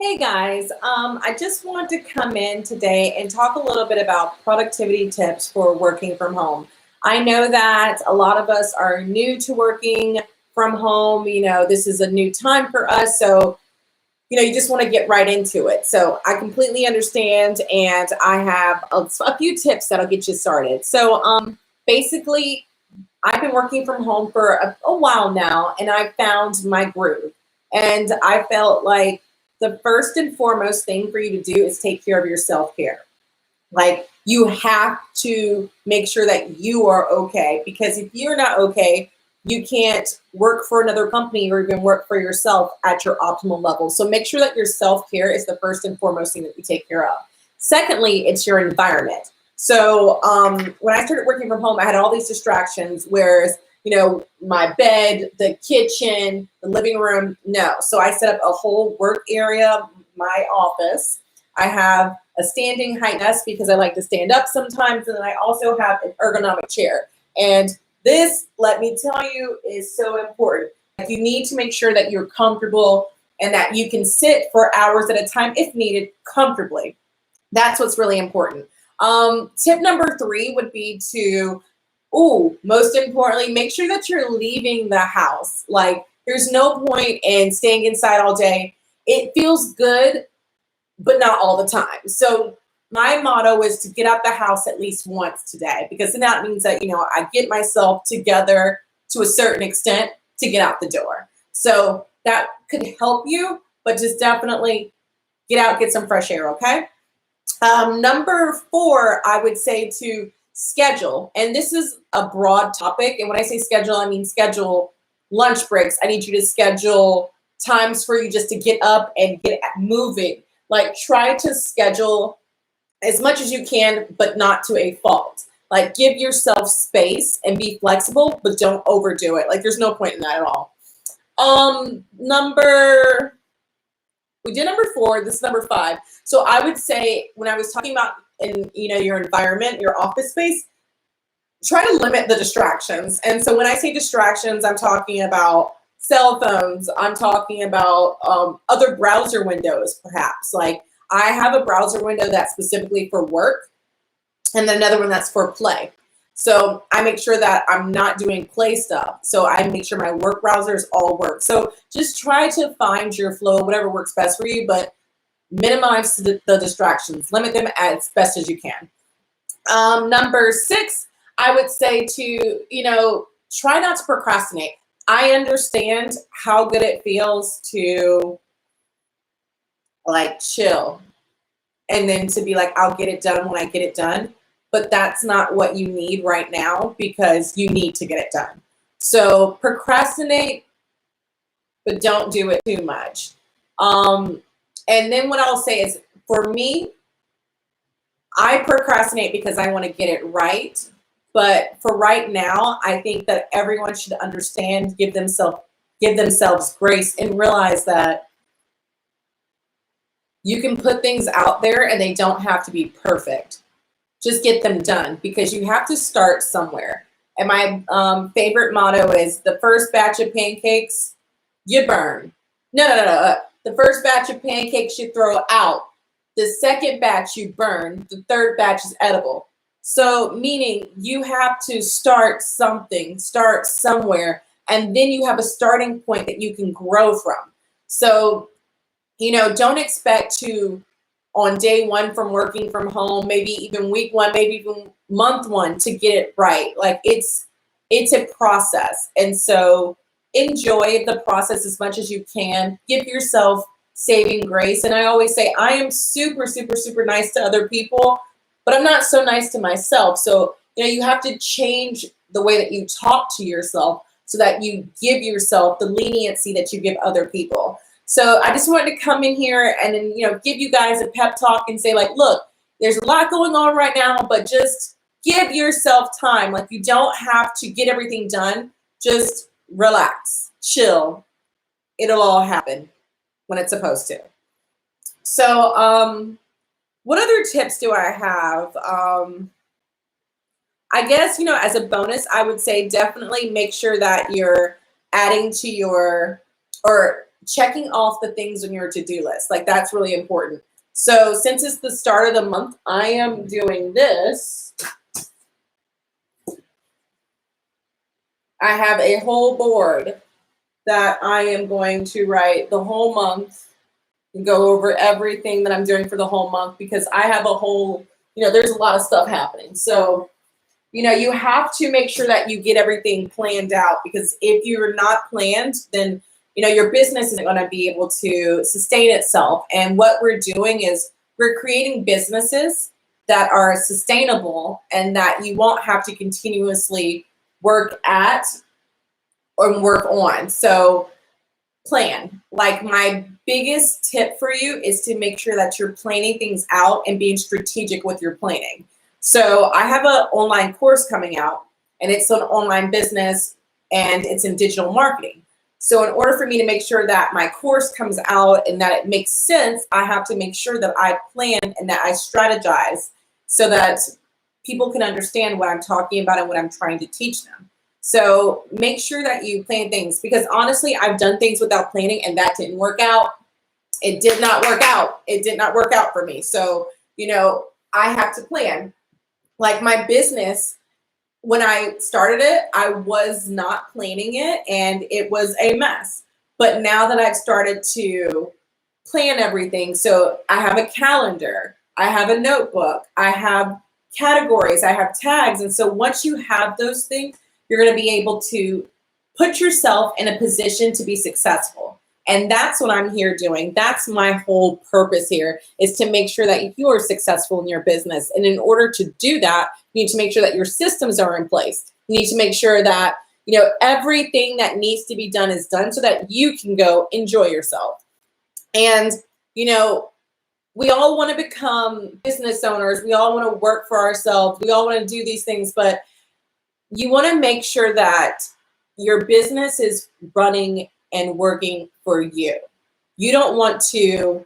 Hey guys, I just want to come in today and talk a little bit about productivity tips for working from home. I know that a lot of us are new to working from home. This is a new time for us. So, you just want to get right into it. So I completely understand. And I have a few tips that'll get you started. So, basically, I've been working from home for a while now, and I found my groove. And I felt like the first and foremost thing for you to do is take care of your self care. Like, you have to make sure that you are okay, because if you're not okay, you can't work for another company or even work for yourself at your optimal level. So make sure that your self care is the first and foremost thing that you take care of. Secondly, it's your environment. So when I started working from home, I had all these distractions, whereas my bed, the kitchen, the living room, no. So I set up a whole work area, my office. I have a standing height desk because I like to stand up sometimes. And then I also have an ergonomic chair. And this, let me tell you, is so important. Like, you need to make sure that you're comfortable and that you can sit for hours at a time if needed comfortably. That's what's really important. Tip number 3 would be to, most importantly, make sure that you're leaving the house. Like, there's no point in staying inside all day. It feels good, but not all the time. So my motto is to get out the house at least once today, because then that means that, I get myself together to a certain extent to get out the door. So that could help you, but just definitely get out, get some fresh air, okay? Number 4, I would say to schedule. And this is a broad topic. And when I say schedule, I mean schedule lunch breaks. I need you to schedule times for you just to get up and get moving. Like, try to schedule as much as you can, but not to a fault. Like, give yourself space and be flexible, but don't overdo it. Like, there's no point in that at all. We did number 4. This is number 5. So I would say, when I was talking about your environment, your office space, try to limit the distractions. And so when I say distractions, I'm talking about cell phones. I'm talking about other browser windows, perhaps. Like, I have a browser window that's specifically for work, and then another one that's for play. So I make sure that I'm not doing play stuff. So I make sure my work browsers all work. So just try to find your flow, whatever works best for you, but minimize the distractions. Limit them as best as you can. Number 6, I would say to, try not to procrastinate. I understand how good it feels to, like, chill and then to be like, I'll get it done when I get it done. But that's not what you need right now, because you need to get it done. So procrastinate, but don't do it too much. And then what I'll say is, for me, I procrastinate because I want to get it right. But for right now, I think that everyone should understand, give themselves grace, and realize that you can put things out there and they don't have to be perfect. Just get them done, because you have to start somewhere. And my favorite motto is, the first batch of pancakes you burn. No. The first batch of pancakes you throw out. The second batch you burn. The third batch is edible. So, meaning, you have to start something, start somewhere, and then you have a starting point that you can grow from. So, don't expect to, on day 1 from working from home, maybe even week 1, maybe even month 1, to get it right. Like, it's a process. And so enjoy the process as much as you can. Give yourself saving grace. And I always say, I am super, super, super nice to other people, but I'm not so nice to myself. So, you have to change the way that you talk to yourself so that you give yourself the leniency that you give other people. So I just wanted to come in here and then, give you guys a pep talk and say, like, look, there's a lot going on right now, but just give yourself time. Like, you don't have to get everything done. Just relax, chill. It'll all happen when it's supposed to. So, what other tips do I have? I guess, as a bonus, I would say definitely make sure that you're adding to your, or checking off the things on your to-do list. Like, that's really important. So since it's the start of the month, I am doing this. I have a whole board that I am going to write the whole month and go over everything that I'm doing for the whole month, because I have a whole, there's a lot of stuff happening. So, you have to make sure that you get everything planned out, because if you're not planned, then, your business isn't going to be able to sustain itself. And what we're doing is we're creating businesses that are sustainable and that you won't have to continuously work at or work on. So plan. Like, my biggest tip for you is to make sure that you're planning things out and being strategic with your planning. So I have an online course coming out, and it's an online business and it's in digital marketing. So in order for me to make sure that my course comes out and that it makes sense, I have to make sure that I plan and that I strategize so that people can understand what I'm talking about and what I'm trying to teach them. So make sure that you plan things, because honestly, I've done things without planning and that didn't work out. It did not work out. It did not work out for me. So, I have to plan. Like, my business, when I started it, I was not planning it and it was a mess. But now that I've started to plan everything, so I have a calendar, I have a notebook, I have categories, I have tags. And so once you have those things, you're going to be able to put yourself in a position to be successful. And that's what I'm here doing. That's my whole purpose here, is to make sure that you are successful in your business. And in order to do that, you need to make sure that your systems are in place. You need to make sure that, everything that needs to be done is done so that you can go enjoy yourself. And, we all want to become business owners. We all want to work for ourselves. We all want to do these things, but you want to make sure that your business is running and working for you. You don't want to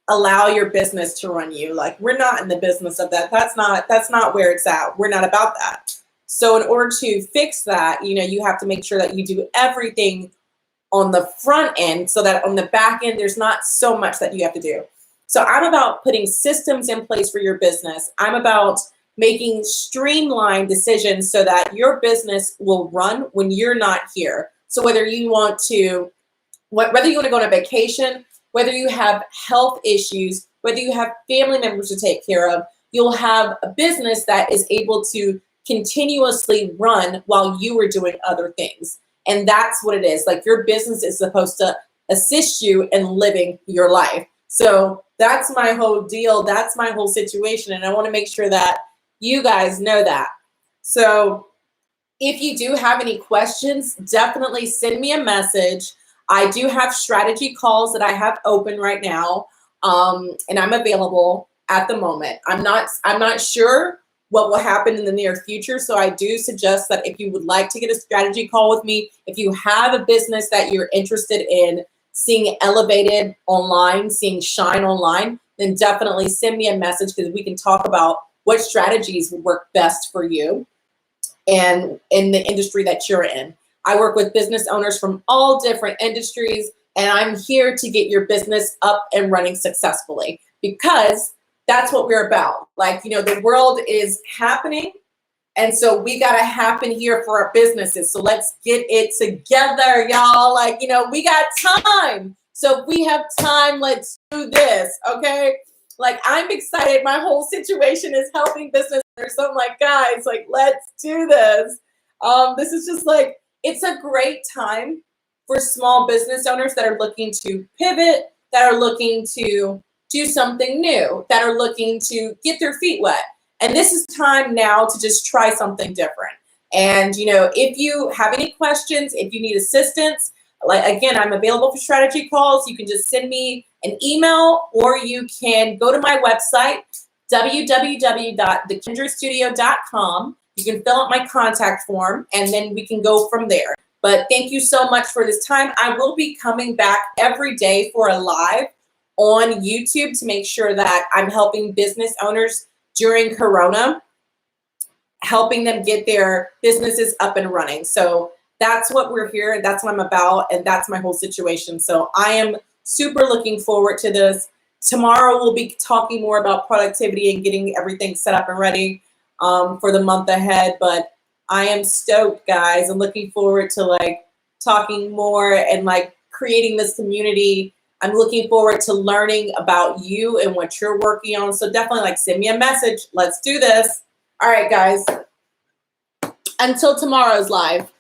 allow your business to run you. Like, we're not in the business of that. That's not where it's at. We're not about that. So in order to fix that, you have to make sure that you do everything on the front end so that on the back end, there's not so much that you have to do. So I'm about putting systems in place for your business. I'm about making streamlined decisions so that your business will run when you're not here. So whether you want to go on a vacation, whether you have health issues, whether you have family members to take care of, you'll have a business that is able to continuously run while you are doing other things. And that's what it is. Like, your business is supposed to assist you in living your life. So that's my whole deal. That's my whole situation. And I want to make sure that you guys know that. So if you do have any questions, definitely send me a message. I do have strategy calls that I have open right now, and I'm available at the moment. I'm not sure what will happen in the near future, so I do suggest that if you would like to get a strategy call with me, if you have a business that you're interested in seeing elevated online, seeing shine online, then definitely send me a message, because we can talk about what strategies would work best for you and in the industry that you're in. I work with business owners from all different industries, and I'm here to get your business up and running successfully, because that's what we're about. Like, the world is happening, and so we got to happen here for our businesses. So let's get it together, y'all. Like, we got time. So if we have time, let's do this, okay? Like, I'm excited. My whole situation is helping business owners. So I'm like, guys, like, let's do this. This is just like, it's a great time for small business owners that are looking to pivot, that are looking to do something new, that are looking to get their feet wet. And this is time now to just try something different. And, if you have any questions, if you need assistance, like, again, I'm available for strategy calls. You can just send me an email, or you can go to my website, www.thekendrastudio.com. You can fill out my contact form, and then we can go from there. But thank you so much for this time. I will be coming back every day for a live on YouTube to make sure that I'm helping business owners during Corona, helping them get their businesses up and running. So that's what we're here, and that's what I'm about, and that's my whole situation. So I am super looking forward to this. Tomorrow we'll be talking more about productivity and getting everything set up and ready for the month ahead. But I am stoked, guys. I'm looking forward to like talking more and like creating this community. I'm looking forward to learning about you and what you're working on. So definitely like send me a message. Let's do this. All right, guys. Until tomorrow's live.